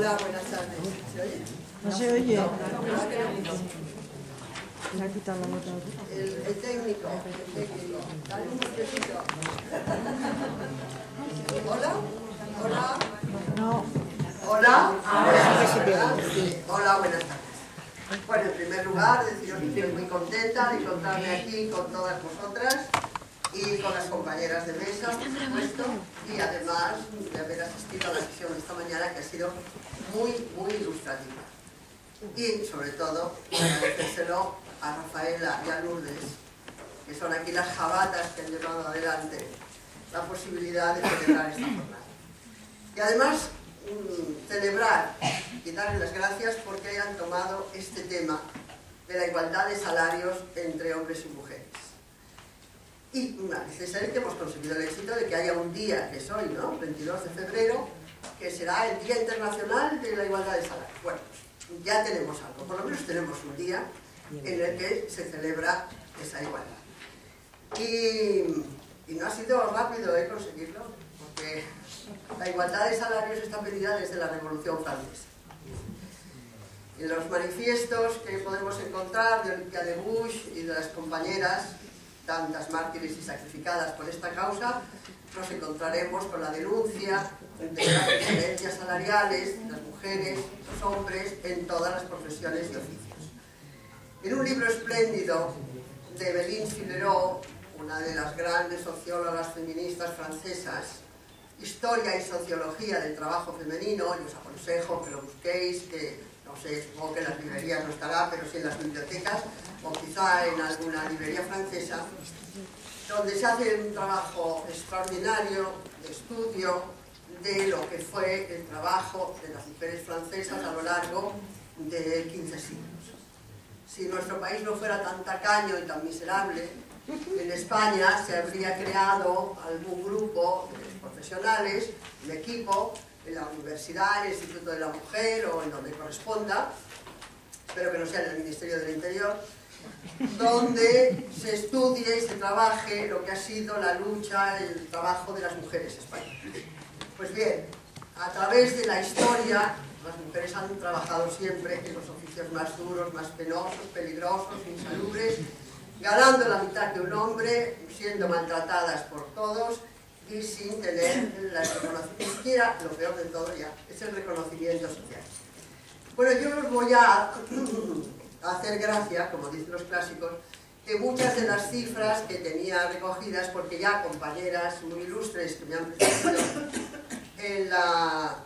Hola, buenas tardes. ¿Se oye? No se oye. No, Le ha quitado la nota. el técnico. Dale un besito. Hola. Hola. No. Hola. Sí. Hola, buenas tardes. Bueno, en primer lugar, deciros que estoy muy contenta de encontrarme aquí con todas vosotras y con las compañeras de mesa, por supuesto, y además de haber asistido a la sesión de esta mañana, que ha sido muy, muy ilustrativa. Y, sobre todo, agradecérselo a Rafaela y a Lourdes, que son aquí las jabatas que han llevado adelante la posibilidad de celebrar esta jornada. Y además, celebrar y darles las gracias porque hayan tomado este tema de la igualdad de salarios entre hombres y mujeres. Y parece ser que hemos conseguido el éxito de que haya un día, que es hoy, ¿no? 22 de febrero, que será el Día Internacional de la Igualdad de Salarios. Bueno, ya tenemos algo, por lo menos tenemos un día en el que se celebra esa igualdad. Y no ha sido rápido conseguirlo, porque la igualdad de salarios está pedida desde la Revolución Francesa. En los manifiestos que podemos encontrar de Olympia de Gouges y de las compañeras, tantas mártires y sacrificadas por esta causa, nos encontraremos con la denuncia de las diferencias salariales de las mujeres y los hombres en todas las profesiones y oficios. En un libro espléndido de Eveline Fillereau, una de las grandes sociólogas feministas francesas, Historia y Sociología del Trabajo Femenino, y os aconsejo que lo busquéis, que no sé, supongo que en las librerías no estará, pero sí en las bibliotecas, o quizá en alguna librería francesa, donde se hace un trabajo extraordinario de estudio de lo que fue el trabajo de las mujeres francesas a lo largo de 15 siglos. Si nuestro país no fuera tan tacaño y tan miserable, en España se habría creado algún grupo de profesionales, un equipo, en la universidad, en el Instituto de la Mujer o en donde corresponda, espero que no sea en el Ministerio del Interior, donde se estudie y se trabaje lo que ha sido la lucha, el trabajo de las mujeres españolas. Pues bien, a través de la historia, las mujeres han trabajado siempre en los oficios más duros, más penosos, peligrosos, insalubres, ganando la mitad que un hombre, siendo maltratadas por todos y sin tener la reconocimiento, ni siquiera, lo peor de todo ya, es el reconocimiento social. Bueno, yo os voy a hacer gracia, como dicen los clásicos, que muchas de las cifras que tenía recogidas, porque ya compañeras muy ilustres que me han precedido en la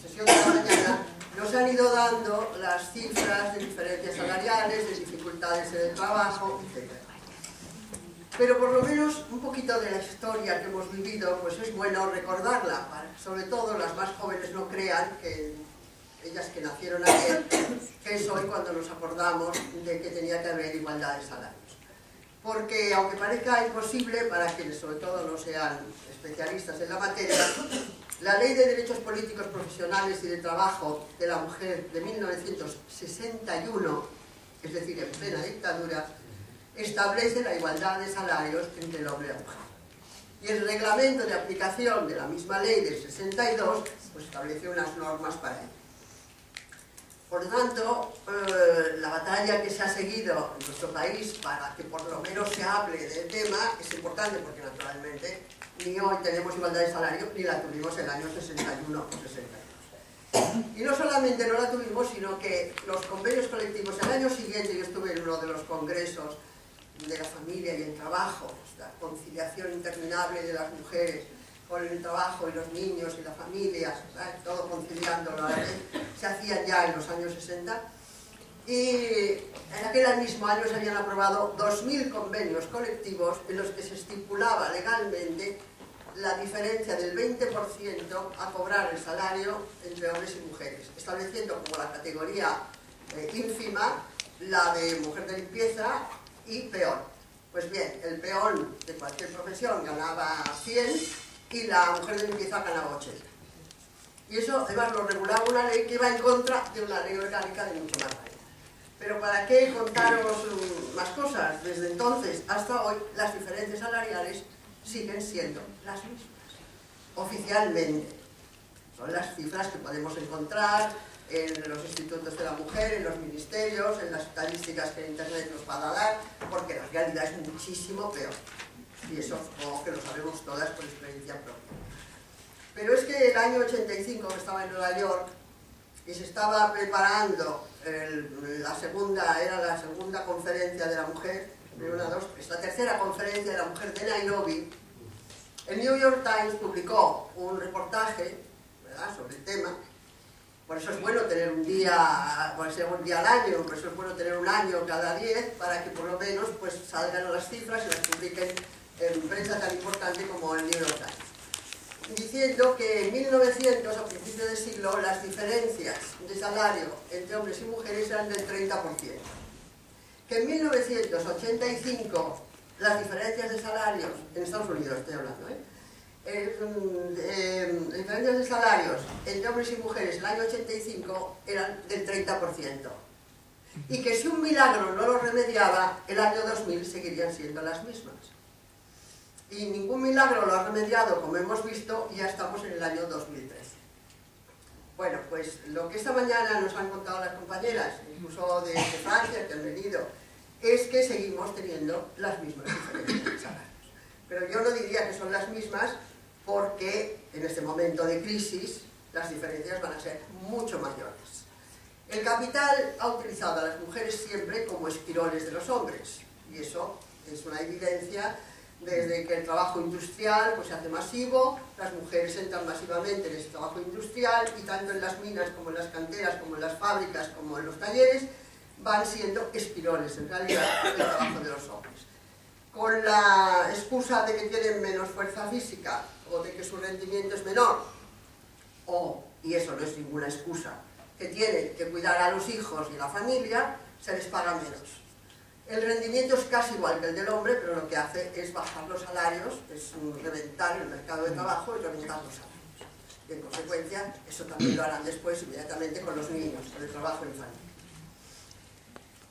sesión de la mañana, nos han ido dando las cifras de diferencias salariales, de dificultades en el trabajo, etc. Pero por lo menos un poquito de la historia que hemos vivido, pues es bueno recordarla, sobre todo las más jóvenes no crean que ellas que nacieron ayer, que es hoy cuando nos acordamos de que tenía que haber igualdad de salarios. Porque aunque parezca imposible para quienes sobre todo no sean especialistas en la materia, la Ley de Derechos Políticos Profesionales y de Trabajo de la Mujer de 1961, es decir, en plena dictadura, establece la igualdad de salarios entre el hombre y la mujer. Y el reglamento de aplicación de la misma ley del 62 pues estableció unas normas para ello. Por lo tanto, la batalla que se ha seguido en nuestro país para que por lo menos se hable del tema es importante porque naturalmente ni hoy tenemos igualdad de salario ni la tuvimos en el año 61 o 62. Y no solamente no la tuvimos, sino que los convenios colectivos, el año siguiente yo estuve en uno de los congresos de la familia y el trabajo, la conciliación interminable de las mujeres con el trabajo y los niños y la familia, todo conciliándolo a la vez, se hacían ya en los años 60, y en aquel mismo año se habían aprobado 2000 convenios colectivos en los que se estipulaba legalmente la diferencia del 20% a cobrar el salario entre hombres y mujeres, estableciendo como la categoría ínfima la de mujer de limpieza y peón. Pues bien, el peón de cualquier profesión ganaba 100 y la mujer de limpieza ganaba 80. Y eso además lo regulaba una ley que iba en contra de una ley orgánica de mucho más valor. Pero ¿para qué contaros más cosas? Desde entonces hasta hoy las diferencias salariales siguen siendo las mismas, oficialmente. Son las cifras que podemos encontrar en los institutos de la mujer, en los ministerios, en las estadísticas que Internet nos va a dar, porque la realidad es muchísimo peor. Y eso supongo que lo sabemos todas por experiencia propia. Pero es que el año 85 que estaba en Nueva York y se estaba preparando la segunda conferencia de la mujer, la tercera conferencia de la mujer de Nairobi. El New York Times publicó un reportaje, ¿verdad?, sobre el tema. Por eso es bueno tener un día, puede ser un día al año, por eso es bueno tener un año cada 10, para que por lo menos pues salgan las cifras y las publiquen en prensa tan importante como el New York Times, diciendo que en 1900, a principios de siglo, las diferencias de salario entre hombres y mujeres eran del 30%. Que en 1985 las diferencias de salarios, en Estados Unidos estoy hablando, las diferencias de salarios entre hombres y mujeres el año 85 eran del 30%. Y que si un milagro no lo remediaba, el año 2000 seguirían siendo las mismas. Y ningún milagro lo ha remediado, como hemos visto, y ya estamos en el año 2013. Bueno, pues lo que esta mañana nos han contado las compañeras, incluso de Francia, que han venido, es que seguimos teniendo las mismas diferencias de salarios. Pero yo no diría que son las mismas, porque en este momento de crisis las diferencias van a ser mucho mayores. El capital ha utilizado a las mujeres siempre como esquiroles de los hombres, y eso es una evidencia. Desde que el trabajo industrial pues, se hace masivo, las mujeres entran masivamente en ese trabajo industrial, y tanto en las minas como en las canteras, como en las fábricas, como en los talleres, van siendo espiroles en realidad del trabajo de los hombres. Con la excusa de que tienen menos fuerza física o de que su rendimiento es menor, y eso no es ninguna excusa, que tienen que cuidar a los hijos y a la familia, se les paga menos. El rendimiento es casi igual que el del hombre, pero lo que hace es bajar los salarios, es reventar el mercado de trabajo y reventar los salarios. Y en consecuencia, eso también lo harán después inmediatamente con los niños, con el trabajo infantil.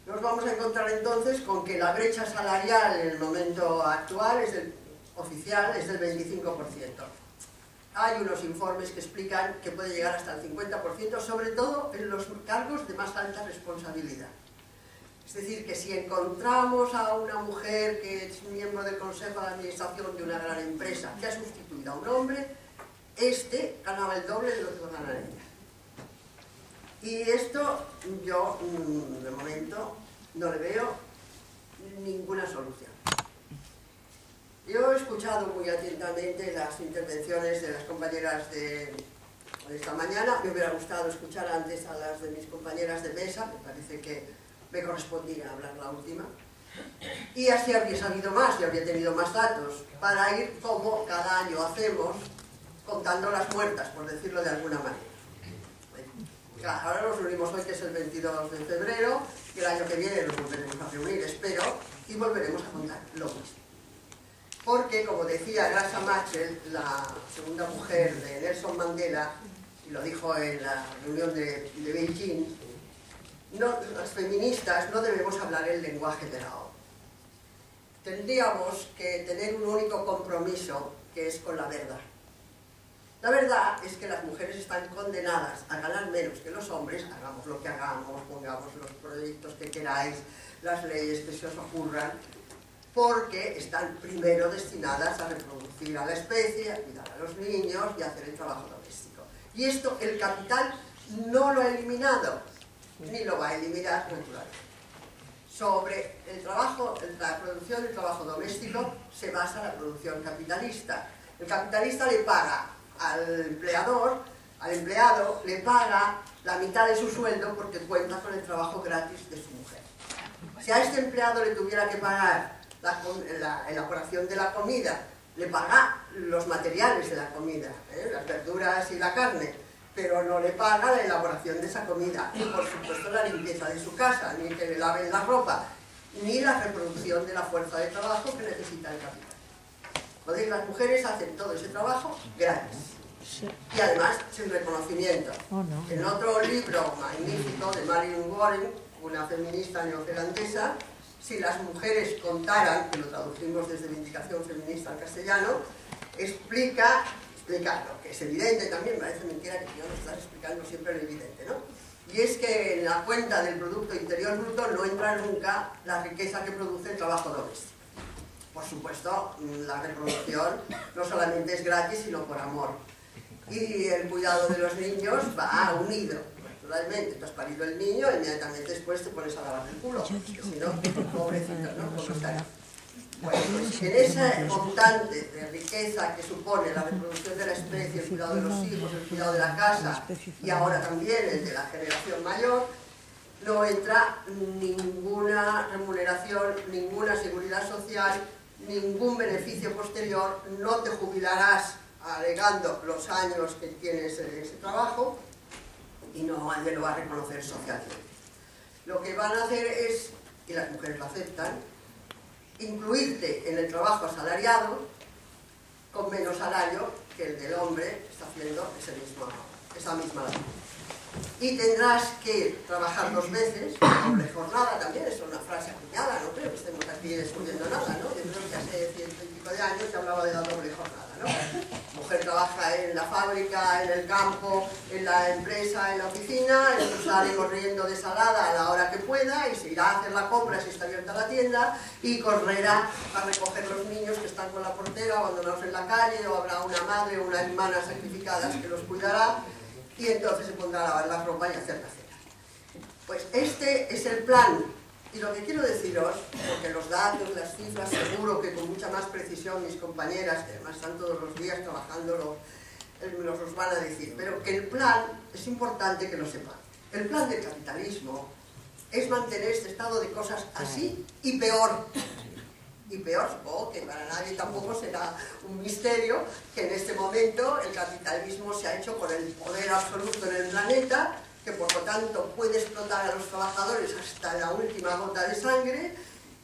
Nos vamos a encontrar entonces con que la brecha salarial en el momento actual, oficial, es del 25%. Hay unos informes que explican que puede llegar hasta el 50%, sobre todo en los cargos de más alta responsabilidad. Es decir, que si encontramos a una mujer que es miembro del consejo de administración de una gran empresa que ha sustituido a un hombre, este ganaba el doble de lo que gana ella. Y esto yo, de momento, no le veo ninguna solución. Yo he escuchado muy atentamente las intervenciones de las compañeras de esta mañana. Me hubiera gustado escuchar antes a las de mis compañeras de mesa, me parece que me correspondía hablar la última, y así habría sabido más y habría tenido más datos para ir como cada año hacemos, contando las muertas, por decirlo de alguna manera. Claro, ahora nos reunimos hoy, que es el 22 de febrero, y el año que viene nos volveremos a reunir, espero, y volveremos a contar lo mismo. Porque, como decía Graça Machel, la segunda mujer de Nelson Mandela, y lo dijo en la reunión de Beijing, las feministas no debemos hablar el lenguaje de la ONU. Tendríamos que tener un único compromiso, que es con la verdad. La verdad es que las mujeres están condenadas a ganar menos que los hombres, hagamos lo que hagamos, pongamos los proyectos que queráis, las leyes que se os ocurran, porque están primero destinadas a reproducir a la especie, a cuidar a los niños y a hacer el trabajo doméstico. Y esto el capital no lo ha eliminado, ni lo va a eliminar naturalmente. Sobre el trabajo, la producción del trabajo doméstico se basa la producción capitalista. El capitalista le paga al empleador, al empleado, le paga la mitad de su sueldo porque cuenta con el trabajo gratis de su mujer. Si a este empleado le tuviera que pagar la elaboración de la comida, le paga los materiales de la comida, las verduras y la carne, pero no le paga la elaboración de esa comida, ni por supuesto la limpieza de su casa, ni que le laven la ropa, ni la reproducción de la fuerza de trabajo que necesita el capital. Entonces las mujeres hacen todo ese trabajo gratis, y además sin reconocimiento. En otro libro magnífico de Marilyn Warren, una feminista neozelandesa, Si las mujeres contaran, que lo traducimos desde Vindicación Feminista al castellano, explica explicarlo, que es evidente también, parece mentira que yo no estás explicando siempre lo evidente, ¿no? Y es que en la cuenta del Producto Interior Bruto no entra nunca la riqueza que produce el trabajo doméstico. Por supuesto, la reproducción no solamente es gratis, sino por amor. Y el cuidado de los niños va unido, naturalmente. Tú has parido el niño, inmediatamente después te pones a lavar el culo, porque si no, pobrecito, ¿no? ¿Cómo estará? Bueno, pues en ese montante de riqueza que supone la reproducción de la especie, el cuidado de los hijos, el cuidado de la casa y ahora también el de la generación mayor, no entra ninguna remuneración, ninguna seguridad social, ningún beneficio posterior, no te jubilarás alegando los años que tienes en ese trabajo y no nadie lo va a reconocer socialmente. Lo que van a hacer es, y las mujeres lo aceptan, incluirte en el trabajo asalariado con menos salario que el del hombre que está haciendo esa misma labor. Y tendrás que trabajar 2 veces, doble jornada también, es una frase acuñada, no creo que estemos aquí descubriendo nada, ¿no? Yo creo que hace 100 y pico de años se hablaba de la doble jornada, ¿no? La mujer trabaja en la fábrica, en el campo, en la empresa, en la oficina, sale corriendo de salada a la hora que pueda y se irá a hacer la compra si está abierta la tienda y correrá a recoger los niños que están con la portera abandonados en la calle, o habrá una madre o una hermana sacrificadas que los cuidará y entonces se pondrá a lavar la ropa y a hacer la cena. Pues este es el plan. Y lo que quiero deciros, porque los datos, las cifras, seguro que con mucha más precisión mis compañeras, que además están todos los días trabajando, nos los van a decir, pero que el plan, es importante que lo sepan, el plan del capitalismo es mantener este estado de cosas así y peor. Y peor, supongo que para nadie tampoco será un misterio que en este momento el capitalismo se ha hecho con el poder absoluto en el planeta, que por lo tanto puede explotar a los trabajadores hasta la última gota de sangre,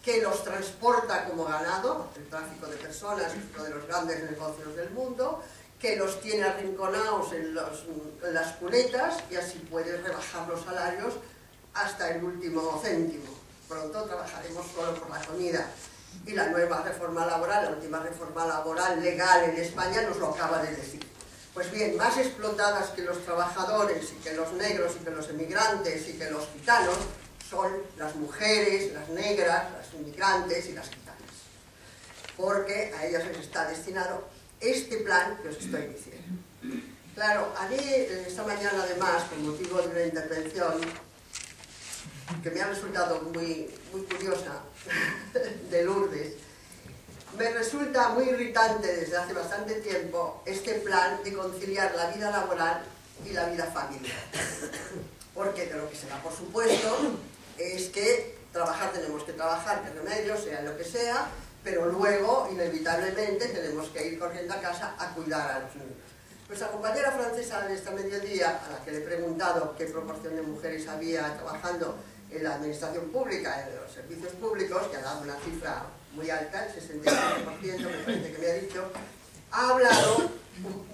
que los transporta como ganado, el tráfico de personas es uno de los grandes negocios del mundo, que los tiene arrinconados en las cunetas y así puede rebajar los salarios hasta el último céntimo. Pronto trabajaremos solo por la comida. Y la nueva reforma laboral, la última reforma laboral legal en España nos lo acaba de decir. Pues bien, más explotadas que los trabajadores y que los negros y que los emigrantes y que los gitanos son las mujeres, las negras, las inmigrantes y las gitanas. Porque a ellas les está destinado este plan que os estoy diciendo. Claro, haré esta mañana además, con motivo de una intervención que me ha resultado muy curiosa, de Lourdes, me resulta muy irritante desde hace bastante tiempo este plan de conciliar la vida laboral y la vida familiar. Porque de lo que se da por supuesto es que trabajar tenemos que trabajar, que remedio, sea lo que sea, pero luego, inevitablemente, tenemos que ir corriendo a casa a cuidar a los niños. Nuestra compañera francesa de esta mediodía, a la que le he preguntado qué proporción de mujeres había trabajando en la administración pública, en los servicios públicos, que ha dado una cifra muy alta, el 65% me parece que me ha dicho, ha hablado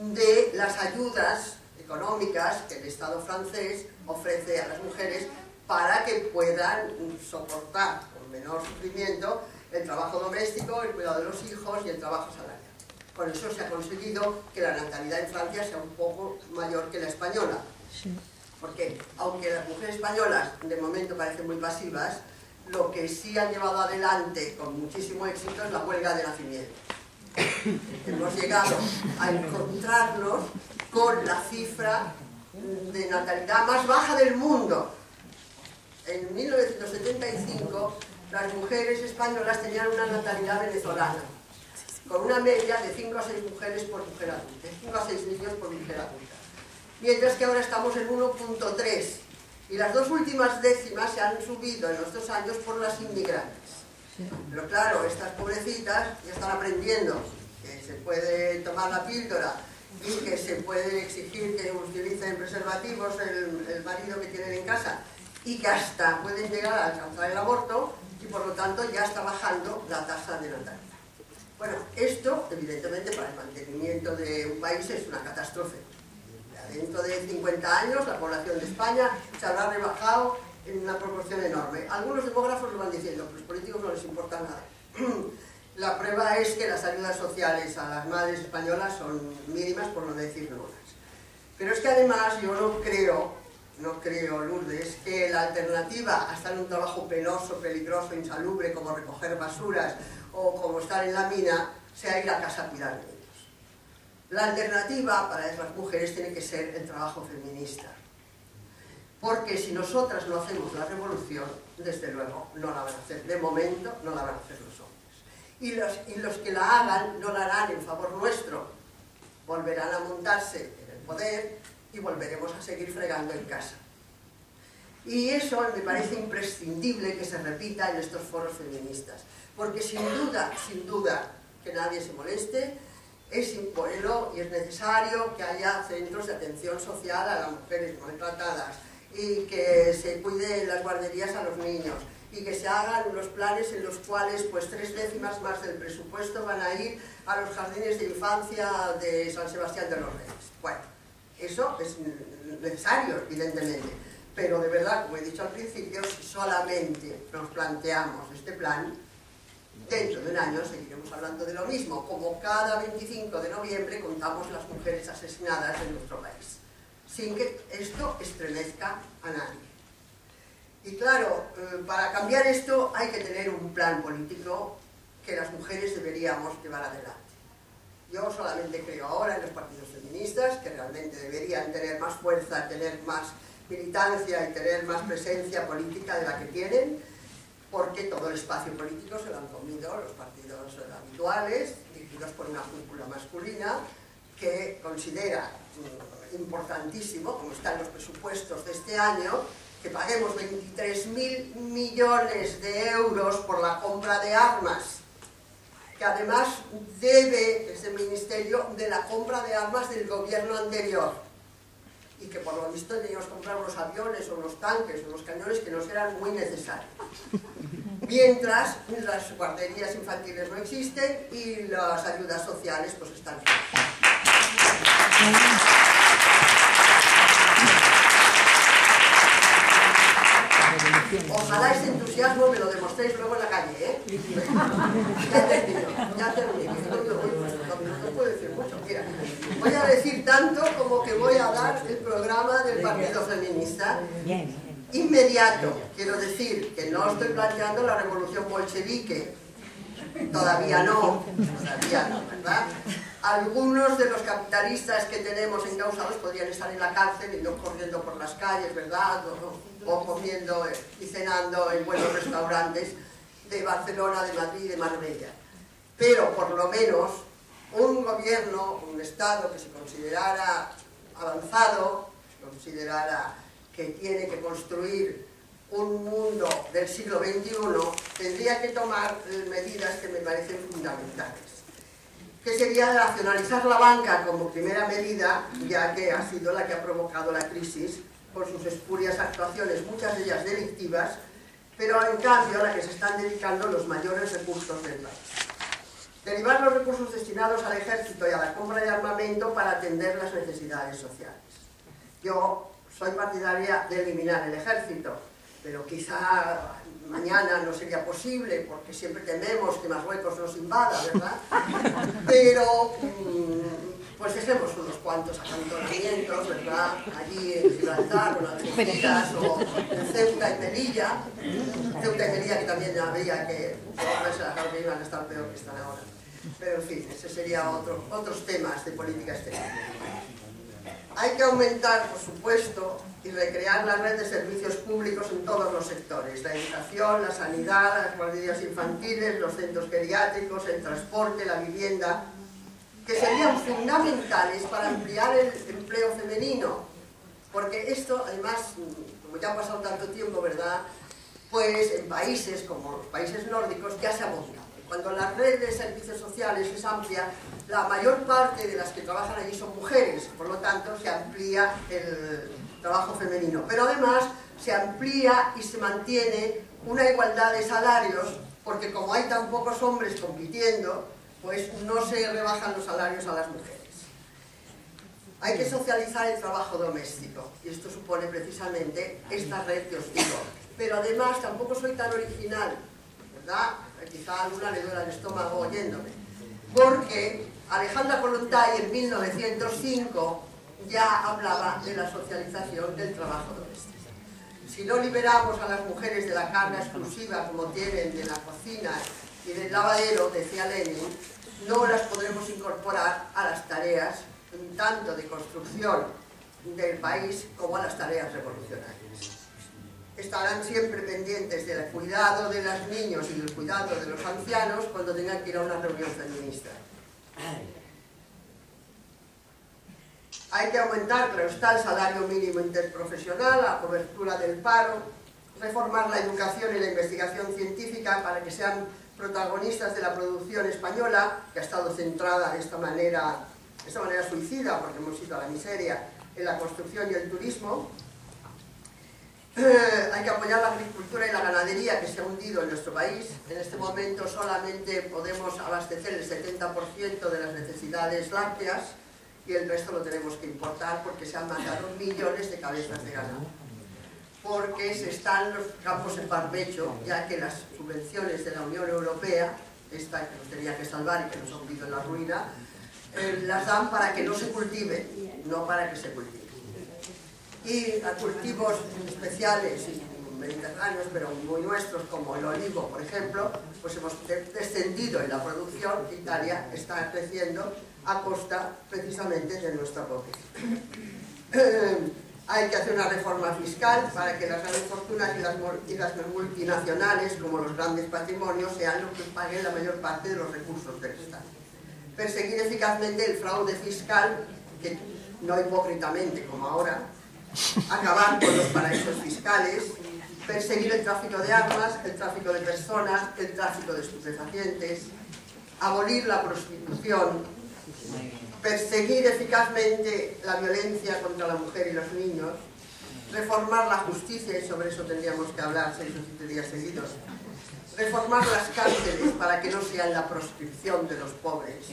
de las ayudas económicas que el Estado francés ofrece a las mujeres para que puedan soportar con menor sufrimiento el trabajo doméstico, el cuidado de los hijos y el trabajo salarial. Con eso se ha conseguido que la natalidad en Francia sea un poco mayor que la española. Sí. Porque, aunque las mujeres españolas de momento parecen muy pasivas, lo que sí han llevado adelante con muchísimo éxito es la huelga de nacimiento. Hemos llegado a encontrarnos con la cifra de natalidad más baja del mundo. En 1975, las mujeres españolas tenían una natalidad venezolana, con una media de 5 a 6 mujeres por mujer adulta, 5 a 6 niños por mujer adulta. Mientras que ahora estamos en 1.3 y las 2 últimas décimas se han subido en los 2 años por las inmigrantes. Pero claro, estas pobrecitas ya están aprendiendo que se puede tomar la píldora y que se puede exigir que utilicen preservativos el marido que tienen en casa y que hasta pueden llegar a alcanzar el aborto y por lo tanto ya está bajando la tasa de natalidad. Bueno, esto evidentemente para el mantenimiento de un país es una catástrofe. Dentro de 50 años la población de España se habrá rebajado en una proporción enorme. Algunos demógrafos lo van diciendo, pero a los políticos no les importa nada. La prueba es que las ayudas sociales a las madres españolas son mínimas, por no decir nulas. Pero es que además yo no creo, Lourdes, que la alternativa a estar en un trabajo penoso, peligroso, insalubre, como recoger basuras o como estar en la mina, sea ir a casa a cuidar niños. La alternativa para esas mujeres tiene que ser el trabajo feminista. Porque si nosotras no hacemos la revolución, desde luego no la van a hacer. De momento no la van a hacer los hombres. Y los que la hagan no la harán en favor nuestro. Volverán a montarse en el poder y volveremos a seguir fregando en casa. Y eso me parece imprescindible que se repita en estos foros feministas. Porque sin duda, que nadie se moleste, es bueno y es necesario que haya centros de atención social a las mujeres maltratadas y que se cuide en las guarderías a los niños y que se hagan unos planes en los cuales pues 3/10 más del presupuesto van a ir a los jardines de infancia de San Sebastián de los Reyes. Bueno, eso es necesario, evidentemente, pero de verdad, como he dicho al principio, si solamente nos planteamos este plan, dentro de un año seguiremos hablando de lo mismo, como cada 25 de noviembre contamos las mujeres asesinadas en nuestro país, sin que esto estremezca a nadie. Y claro, para cambiar esto hay que tener un plan político que las mujeres deberíamos llevar adelante. Yo solamente creo ahora en los partidos feministas, que realmente deberían tener más fuerza, tener más militancia y tener más presencia política de la que tienen, porque todo el espacio político se lo han comido los partidos habituales, dirigidos por una cúpula masculina, que considera importantísimo, como están los presupuestos de este año, que paguemos 23.000 millones de euros por la compra de armas, que además debe ese ministerio de la compra de armas del gobierno anterior, y que por lo visto teníamos que comprar unos aviones o unos tanques o unos cañones que nos eran muy necesarios. Mientras las guarderías infantiles no existen y las ayudas sociales pues están. Ojalá este entusiasmo me lo demostréis luego en la calle, ¿eh? Ya termino. No puedo decir mucho. Mira, voy a decir tanto como que voy a dar el programa del Partido Feminista. Inmediato. Quiero decir que no estoy planteando la revolución bolchevique. Todavía no, ¿verdad? Algunos de los capitalistas que tenemos encausados podrían estar en la cárcel y no corriendo por las calles, ¿verdad? O comiendo y cenando en buenos restaurantes de Barcelona, de Madrid, de Marbella. Pero por lo menos un gobierno, un Estado que se considerara avanzado, considerara que tiene que construir un mundo del siglo XXI, tendría que tomar medidas que me parecen fundamentales. Que sería nacionalizar la banca como primera medida, ya que ha sido la que ha provocado la crisis por sus espurias actuaciones, muchas de ellas delictivas, pero en cambio a la que se están dedicando los mayores recursos del país. Derivar los recursos destinados al ejército y a la compra de armamento para atender las necesidades sociales. Yo soy partidaria de eliminar el ejército, pero quizá mañana no sería posible, porque siempre tememos que Marruecos nos invada, ¿verdad? Pero, pues dejemos unos cuantos acantonamientos, ¿verdad? Allí en Gibraltar, o en Algeciras, o en Ceuta y Melilla. Ceuta y Melilla, que también habría que iban a estar peor que están ahora. Pero en fin, ese sería otros temas de política exterior. Hay que aumentar, por supuesto, y recrear la red de servicios públicos en todos los sectores: la educación, la sanidad, las guarderías infantiles, los centros geriátricos, el transporte, la vivienda, que serían fundamentales para ampliar el empleo femenino, porque esto, además, como ya ha pasado tanto tiempo, ¿verdad?, pues en países como los países nórdicos ya se ha mostrado. Cuando la red de servicios sociales es amplia, la mayor parte de las que trabajan allí son mujeres, por lo tanto se amplía el trabajo femenino. Pero además se amplía y se mantiene una igualdad de salarios, porque como hay tan pocos hombres compitiendo, pues no se rebajan los salarios a las mujeres. Hay que socializar el trabajo doméstico, y esto supone precisamente esta red que os digo. Pero además tampoco soy tan original, ¿verdad? quizá a alguna le duela el estómago oyéndome, porque Alejandra Kollontai en 1905 ya hablaba de la socialización del trabajo doméstico. Si no liberamos a las mujeres de la carga exclusiva como tienen de la cocina y del lavadero, decía Lenin, no las podremos incorporar a las tareas tanto de construcción del país como a las tareas revolucionarias. Estarán siempre pendientes del cuidado de los niños y del cuidado de los ancianos cuando tengan que ir a una reunión feminista. Hay que aumentar, claro está, el salario mínimo interprofesional, la cobertura del paro, reformar la educación y la investigación científica para que sean protagonistas de la producción española, que ha estado centrada de esta manera suicida, porque hemos ido a la miseria, en la construcción y el turismo. Hay que apoyar la agricultura y la ganadería, que se ha hundido en nuestro país. En este momento solamente podemos abastecer el 70% de las necesidades lácteas y el resto lo tenemos que importar porque se han matado millones de cabezas de ganado. Porque se están los campos en barbecho, ya que las subvenciones de la Unión Europea, esta que nos tenía que salvar y que nos ha hundido en la ruina, las dan para que no se cultive, no para que se cultive. Y a cultivos especiales y mediterráneos, pero muy nuestros, como el olivo, por ejemplo, pues hemos descendido en la producción. Italia está creciendo a costa precisamente de nuestra pobreza. Hay que hacer una reforma fiscal para que las grandes fortunas y las multinacionales, como los grandes patrimonios, sean los que paguen la mayor parte de los recursos del Estado. Perseguir eficazmente el fraude fiscal, que no hipócritamente como ahora, acabar con los paraísos fiscales, perseguir el tráfico de armas, el tráfico de personas, el tráfico de estupefacientes, abolir la prostitución, perseguir eficazmente la violencia contra la mujer y los niños, reformar la justicia, y sobre eso tendríamos que hablar 6 o 7 días seguidos, reformar las cárceles para que no sean la proscripción de los pobres.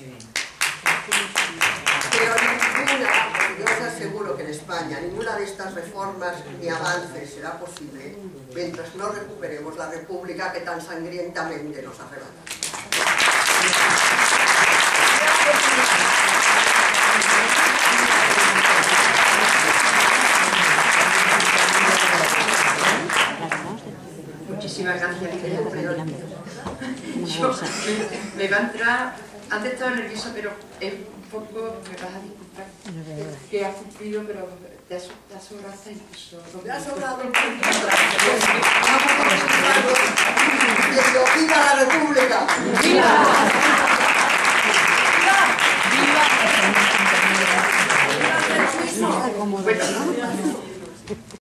Pero ninguna, yo os aseguro que en España, ninguna de estas reformas ni avances será posible mientras no recuperemos la república que tan sangrientamente nos arrebata. Muchísimas gracias. Yo me va a entrar, antes estaba nerviosa, pero es un poco, me vas a disculpar, que has cumplido, pero te has sobrado hasta incluso. Me ha sobrado un poquito. ¡Viva la República! ¡Viva! Como